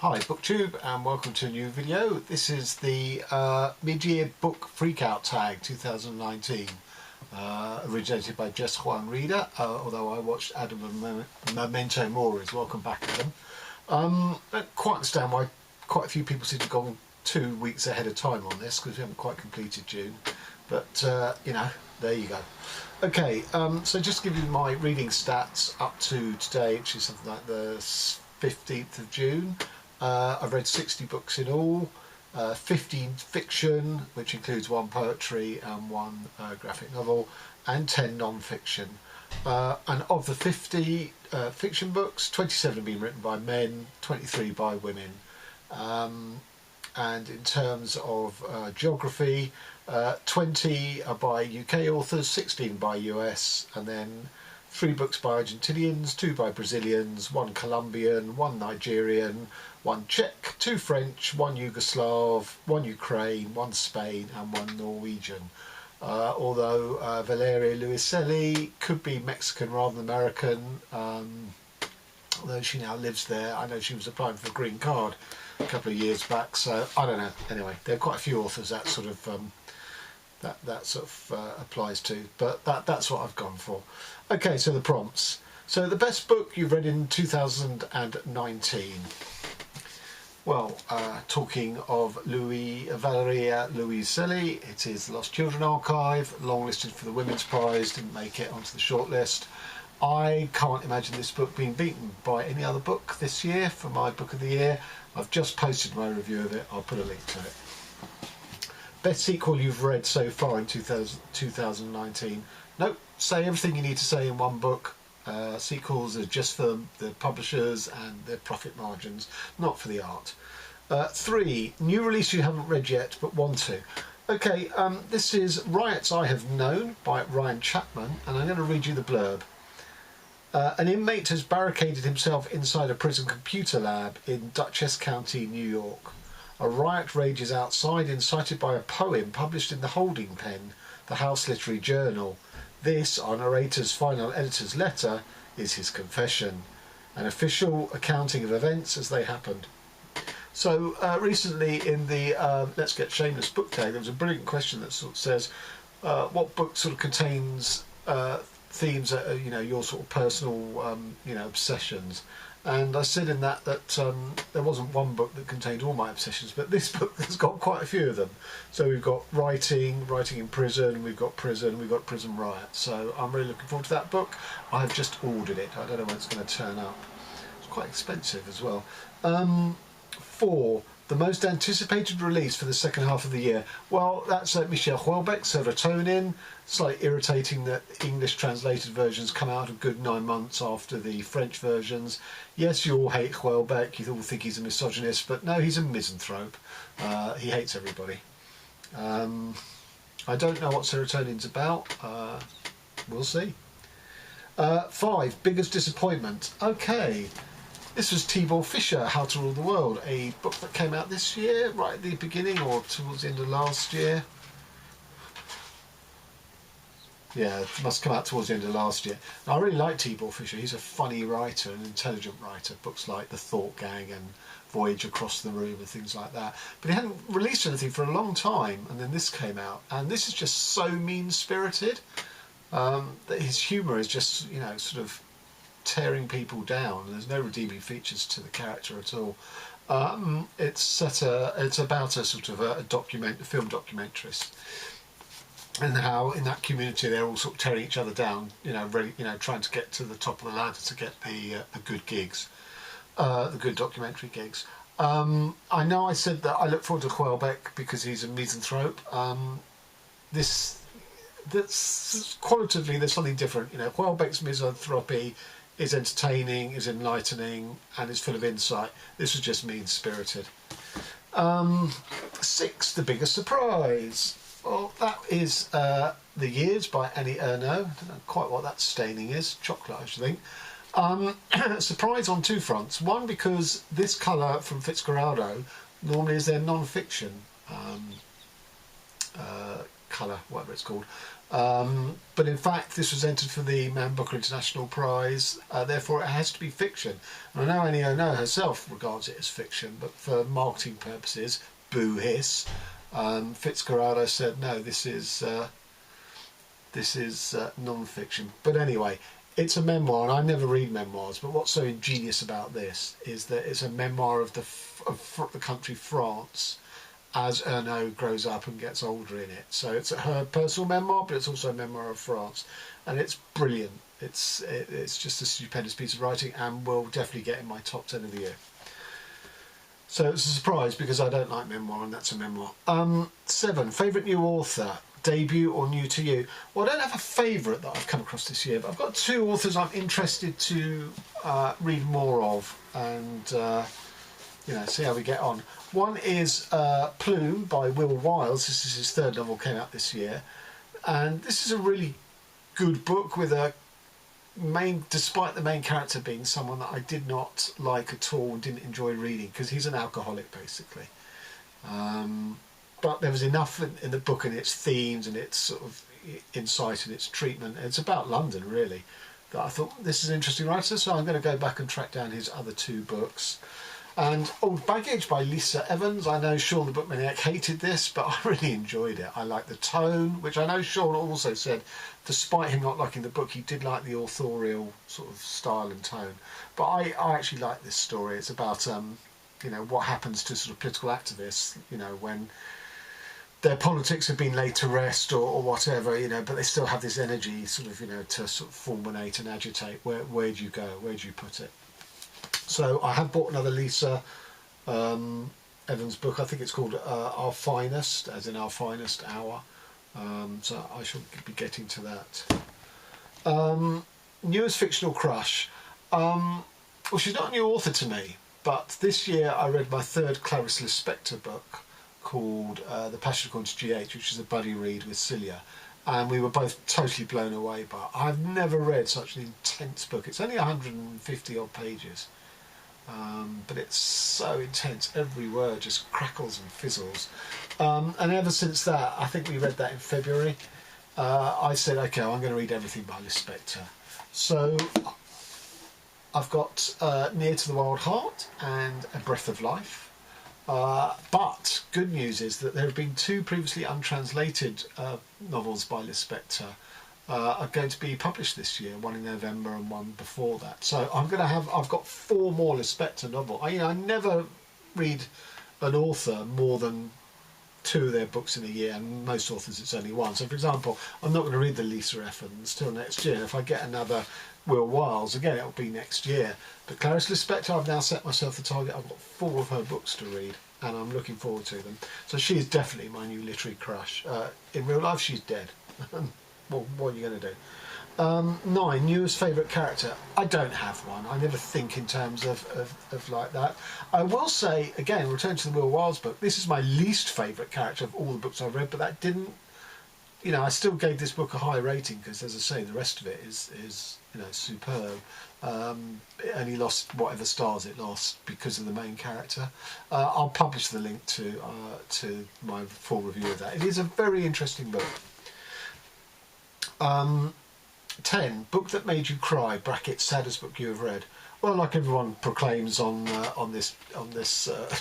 Hi Booktube and welcome to a new video. This is the mid-year book freakout tag 2019, originated by just Juan reader, although I watched Adam and Memento Mori's. Welcome back, Adam. I don't quite understand why quite a few people seem to have gone 2 weeks ahead of time on this, because we haven't quite completed June, but you know, there you go. Okay, so just to give you my reading stats up to today, which is something like the 15th of June. I've read 60 books in all, 15 fiction, which includes 1 poetry and 1 graphic novel, and 10 non-fiction. And of the 50 fiction books, 27 have been written by men, 23 by women. And in terms of geography, 20 are by UK authors, 16 by US, and then 3 books by Argentinians, 2 by Brazilians, 1 Colombian, 1 Nigerian, 1 Czech, 2 French, 1 Yugoslav, 1 Ukraine, 1 Spain and 1 Norwegian. Although Valeria Luiselli could be Mexican rather than American, although she now lives there. I know she was applying for a green card a couple of years back, so I don't know. Anyway, there are quite a few authors that sort of applies to, but that's what I've gone for. Okay, so the prompts. So the best book you've read in 2019. Well, talking of Valeria Luiselli, it is The Lost Children Archive, longlisted for the Women's Prize, didn't make it onto the shortlist. I can't imagine this book being beaten by any other book this year for my book of the year. I've just posted my review of it, I'll put a link to it. Best sequel you've read so far in 2019. Nope, say everything you need to say in one book. Sequels are just for the publishers and their profit margins, not for the art. 3, new release you haven't read yet but want to. Okay, this is Riots I Have Known by Ryan Chapman, and I'm going to read you the blurb. An inmate has barricaded himself inside a prison computer lab in Dutchess County, New York. A riot rages outside, incited by a poem published in the holding pen, the House Literary Journal. This, our narrator's final editor's letter, is his confession, an official accounting of events as they happened. So recently in the Let's Get Shameless book tag, there was a brilliant question that sort of says, what book sort of contains themes that are, you know, your sort of personal, you know, obsessions. And I said in that there wasn't one book that contained all my obsessions, but this book has got quite a few of them. So we've got writing in prison, we've got prison riot. So I'm really looking forward to that book. I've just ordered it. I don't know when it's going to turn up. It's quite expensive as well. 4, the most anticipated release for the second half of the year. Well, that's Michel Houellebecq's Serotonin. Slightly irritating that English translated versions come out a good 9 months after the French versions. Yes, you all hate Houellebecq, you all think he's a misogynist, but no, he's a misanthrope. He hates everybody. I don't know what Serotonin's about. We'll see. 5, biggest disappointment. Okay. This was Tibor Fischer, How to Rule the World, a book that came out this year, right at the beginning or towards the end of last year. Yeah, it must come out towards the end of last year. Now, I really like Tibor Fischer. He's a funny writer, an intelligent writer. Books like The Thought Gang and Voyage Across the Room and things like that. But he hadn't released anything for a long time, and then this came out. And this is just so mean-spirited that his humour is just, you know, sort of tearing people down. There's no redeeming features to the character at all. It's about a sort of a film documentarist, and how in that community they're all sort of tearing each other down, you know, really, you know, trying to get to the top of the ladder to get the good gigs, the good documentary gigs. I know I said that I look forward to Houellebecq because he's a misanthrope. That's qualitatively there's something different. You know, Houellebecq's misanthropy is entertaining, is enlightening, and is full of insight. This was just mean-spirited. 6, the biggest surprise. Well, that is The Years by Annie Ernaux. I don't know quite what that staining is. Chocolate, I should think. Surprise on 2 fronts. One, because this colour from Fitzcarraldo normally is their non-fiction colour, whatever it's called. But in fact, this was entered for the Man Booker International Prize, therefore it has to be fiction. And I know Annie Ono herself regards it as fiction, but for marketing purposes, boo hiss, Fitzcarraldo said, no, this is non-fiction. But anyway, it's a memoir, and I never read memoirs, but what's so ingenious about this is that it's a memoir of the country France as Ernaud grows up and gets older in it. So it's her personal memoir, but it's also a memoir of France, and it's brilliant. It's just a stupendous piece of writing, and will definitely get in my top 10 of the year. So it's a surprise because I don't like memoir, and that's a memoir. 7, favourite new author, debut or new to you? Well, I don't have a favourite that I've come across this year, but I've got 2 authors I'm interested to read more of, and see how we get on. One is Plume by Will Wiles. This is his 3rd novel, came out this year, and this is a really good book with despite the main character being someone that I did not like at all and didn't enjoy reading, because he's an alcoholic basically. But there was enough in the book and its themes and its sort of insight and its treatment. It's about London really, that I thought this is an interesting writer, so I'm going to go back and track down his other 2 books. And Old Baggage by Lisa Evans. I know Sean the Bookmaniac hated this, but I really enjoyed it. I like the tone, which I know Sean also said, despite him not liking the book, he did like the authorial sort of style and tone. But I actually like this story. It's about what happens to sort of political activists, when their politics have been laid to rest or whatever, but they still have this energy sort of, to sort of fulminate and agitate. Where do you go? Where do you put it? So I have bought another Lisa Evans book. I think it's called Our Finest, as in Our Finest Hour. So I shall be getting to that. Newest fictional crush. Well, she's not a new author to me, but this year I read my 3rd Clarice Lispector book called The Passion According to GH, which is a buddy read with Celia. And we were both totally blown away by it. I've never read such an intense book. It's only 150 odd pages. But it's so intense, every word just crackles and fizzles. And ever since that, I think we read that in February, I said, okay, I'm going to read everything by Lispector. So I've got Near to the Wild Heart and A Breath of Life. But good news is that there have been 2 previously untranslated novels by Lispector are going to be published this year, one in November and one before that. So I've got 4 more Lispector novels. I never read an author more than 2 of their books in a year, and most authors it's only 1. So for example, I'm not going to read the Lisa Evans till next year. If I get another Will Wiles, again it'll be next year. But Clarice Lispector, I've now set myself the target. I've got 4 of her books to read, and I'm looking forward to them. So she is definitely my new literary crush. In real life she's dead. Well, what are you going to do? 9, newest favourite character. I don't have one. I never think in terms of like that. I will say, again, return to the Will Wiles book, this is my least favourite character of all the books I've read, but that didn't, I still gave this book a high rating because, as I say, the rest of it is superb. It only lost whatever stars it lost because of the main character. I'll publish the link to my full review of that. It is a very interesting book. 10, book that made you cry, brackets, saddest book you have read. Well, like everyone proclaims on this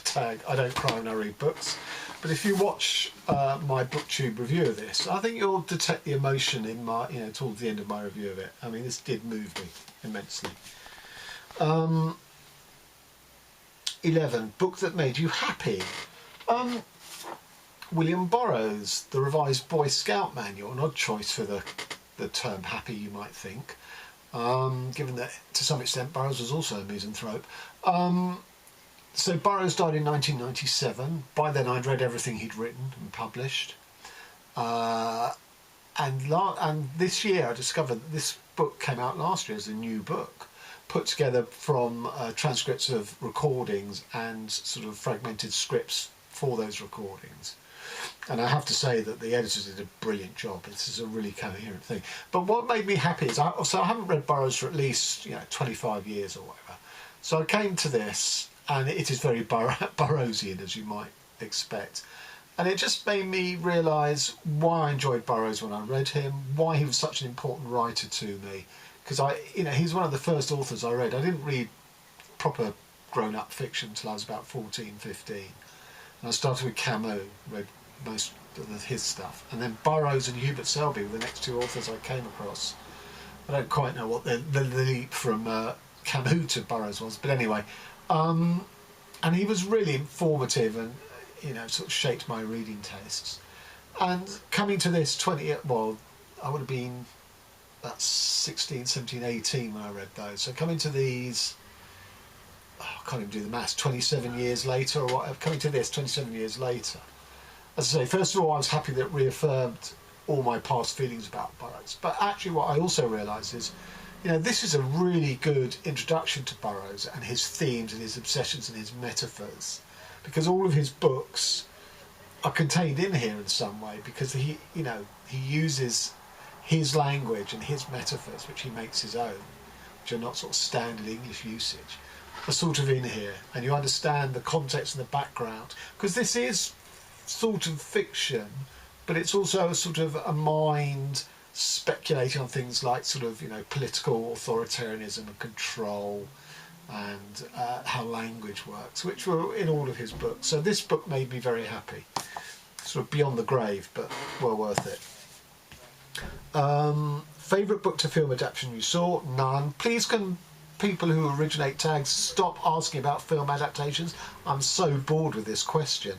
tag, I don't cry when I read books. But if you watch my Booktube review of this, I think you'll detect the emotion in my, towards the end of my review of it. I mean, this did move me immensely. 11, book that made you happy. William Burroughs, The Revised Boy Scout Manual, an odd choice for the term happy, you might think, given that to some extent Burroughs was also a misanthrope. So Burroughs died in 1997. By then I'd read everything he'd written and published. And this year I discovered that this book came out last year as a new book, put together from transcripts of recordings and sort of fragmented scripts for those recordings. And I have to say that the editors did a brilliant job. This is a really coherent thing. But what made me happy is I haven't read Burroughs for at least 25 years or whatever. So I came to this, and it is very Burroughsian, as you might expect. And it just made me realise why I enjoyed Burroughs when I read him, why he was such an important writer to me. Because he's one of the first authors I read. I didn't read proper grown-up fiction until I was about 14, 15. And I started with Camus, read most of his stuff. And then Burroughs and Hubert Selby were the next two authors I came across. I don't quite know what the leap from Camus to Burroughs was, but anyway. And he was really informative and, sort of shaped my reading tastes. And coming to this I would have been about 16, 17, 18 when I read those. So coming to these, I can't even do the maths, 27 years later, or whatever, coming to this 27 years later. As I say, first of all, I was happy that it reaffirmed all my past feelings about Burroughs. But actually what I also realised is, this is a really good introduction to Burroughs and his themes and his obsessions and his metaphors, because all of his books are contained in here in some way, because he uses his language and his metaphors, which he makes his own, which are not sort of standard English usage, are sort of in here, and you understand the context and the background, because this is sort of fiction, but it's also a sort of a mind speculating on things like sort of political authoritarianism and control and how language works, which were in all of his books. So this book made me very happy, sort of beyond the grave, but well worth it. Favourite book to film adaptation you saw? None. Please can people who originate tags stop asking about film adaptations? I'm so bored with this question.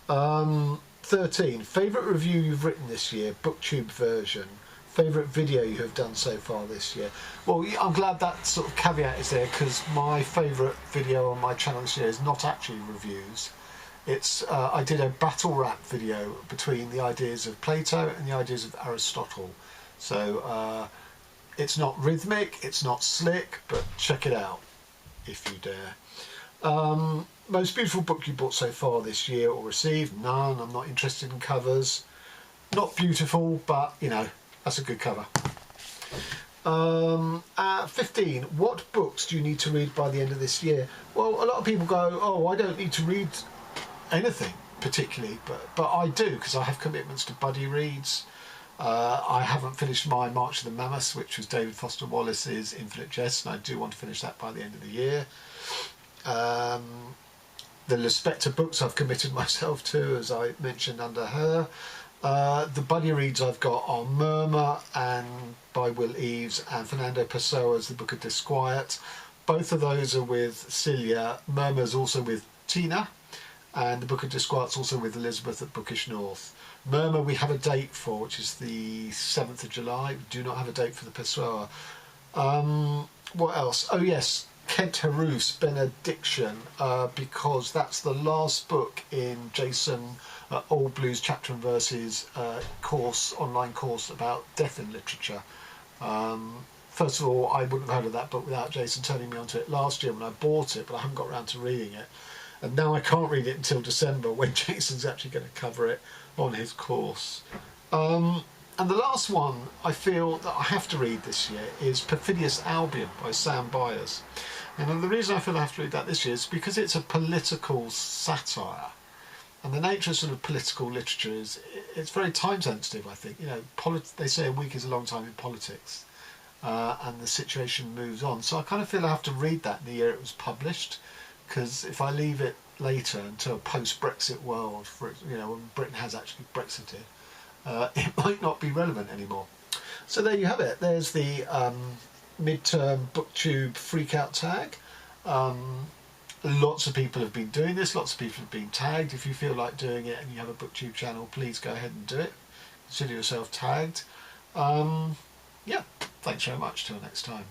13. Favourite review you've written this year? Booktube version. Favourite video you have done so far this year? Well, I'm glad that sort of caveat is there, because my favourite video on my channel this year is not actually reviews. It's I did a battle rap video between the ideas of Plato and the ideas of Aristotle. So it's not rhythmic, it's not slick, but check it out if you dare. Most beautiful book you bought so far this year or received? None. I'm not interested in covers. Not beautiful, but that's a good cover. 15. What books do you need to read by the end of this year? Well, a lot of people go, oh, I don't need to read anything particularly, but I do, because I have commitments to buddy reads. I haven't finished my March of the Mammoths, which was David Foster Wallace's Infinite Jest, and I do want to finish that by the end of the year. The Lispector books I've committed myself to, as I mentioned under her. The buddy reads I've got are Murmur and by Will Eves and Fernando Pessoa's The Book of Disquiet. Both of those are with Celia. Murmur's also with Tina, and The Book of Disquiet's also with Elizabeth at Bookish North. Murmur we have a date for, which is the 7th of July. We do not have a date for the Pessoa. What else? Oh yes, Kent Harouf's Benediction, because that's the last book in Jason Old Blues Chapter and Verses online course about death in literature. First of all, I wouldn't have heard of that book without Jason turning me onto it last year when I bought it, but I haven't got around to reading it. And now I can't read it until December, when Jason's actually going to cover it on his course. And the last one I feel that I have to read this year is Perfidious Albion by Sam Byers. And the reason I feel I have to read that this year is because it's a political satire. And the nature of sort of political literature is, it's very time sensitive, I think. They say a week is a long time in politics. And the situation moves on. So I kind of feel I have to read that in the year it was published, because if I leave it later until a post-Brexit world, when Britain has actually Brexited, it might not be relevant anymore. So there you have it. There's the midterm Booktube freak-out tag. Lots of people have been doing this. Lots of people have been tagged. If you feel like doing it and you have a Booktube channel, please go ahead and do it. Consider yourself tagged. Yeah, thanks very much. Till next time.